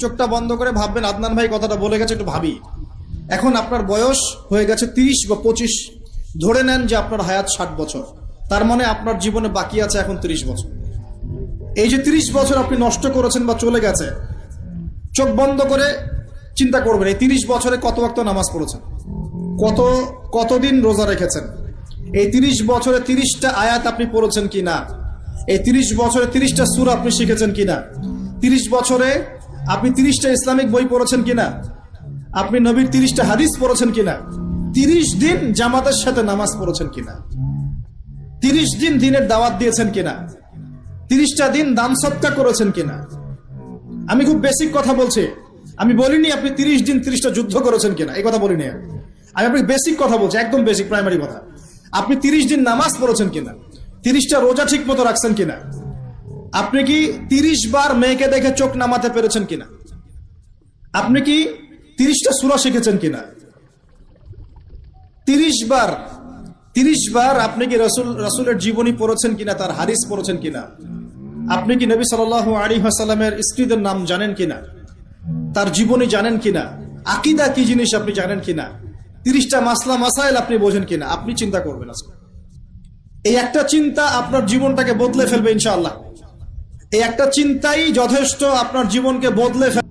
চোখটা বন্ধ করে ভাববেন আদনান ভাই কথাটা বলে গেছে, একটু ভাবি। এখন আপনার বয়স হয়ে গেছে 30 বা 25, ধরে নেন যে আপনার হায়াত 60 বছর, তার মানে আপনার জীবনে বাকি আছে এখন 30 বছর। এই যে 30 বছর আপনি নষ্ট করেছেন বা চলে গেছে, চোখ বন্ধ করে চিন্তা করবেন এই 30 বছরে কত ওয়াক্ত নামাজ পড়েছেন, কতদিন রোজা রেখেছেন, এই 30 বছরে 30টা আয়াত আপনি পড়েছেন কিনা, এই 30 বছরে 30টা সূরা আপনি শিখেছেন কিনা, 30 বছরে আপনি 30টা ইসলামিক বই পড়েছেন কিনা, আপনি নবীর 30টা হাদিস পড়েছেন কিনা, 30 দিন জামাতের সাথে নামাজ পড়েছেন কিনা, 30 দিন দিনের দাওয়াত দিয়েছেন কিনা, 30টা দিন দান সদকা করেছেন কিনা। আমি খুব বেসিক কথা বলছি, আমি বলিনি আপনি 30 দিন 30টা যুদ্ধ করেছেন কিনা, এই কথা বলিনি। আমি আপনাকে বেসিক কথা বলছি, একদম বেসিক প্রাইমারি কথা। আপনি 30 দিন নামাজ পড়েছেন কিনা, 30টা রোজা ঠিক মতো রাখছেন কিনা, আপনি কি 30 বার মেয়েকে দেখে চোখ নামাতে পেরেছেন কিনা, আপনি কি 30টা সূরা শিখেছেন কিনা, 30 বার আপনি কি রাসূলের জীবনী পড়েছেন কিনা, তার হাদিস পড়েছেন কিনা, আপনি কি নবী সাল্লাল্লাহু আলাইহি ওয়াসাল্লামের স্ত্রীদের নাম জানেন কিনা, তার জীবনী জানেন কিনা, আকীদা কি জিনিস আপনি জানেন কিনা, 30টা মাসলা মাসাইল আপনি বোঝেন কিনা। আপনি চিন্তা করবেন আজকে, এই একটা চিন্তা আপনার জীবনটাকে বদলে ফেলবে ইনশাআল্লাহ। এই একটা চিন্তাই যথেষ্ট আপনার জীবনকে বদলে ফেলবে।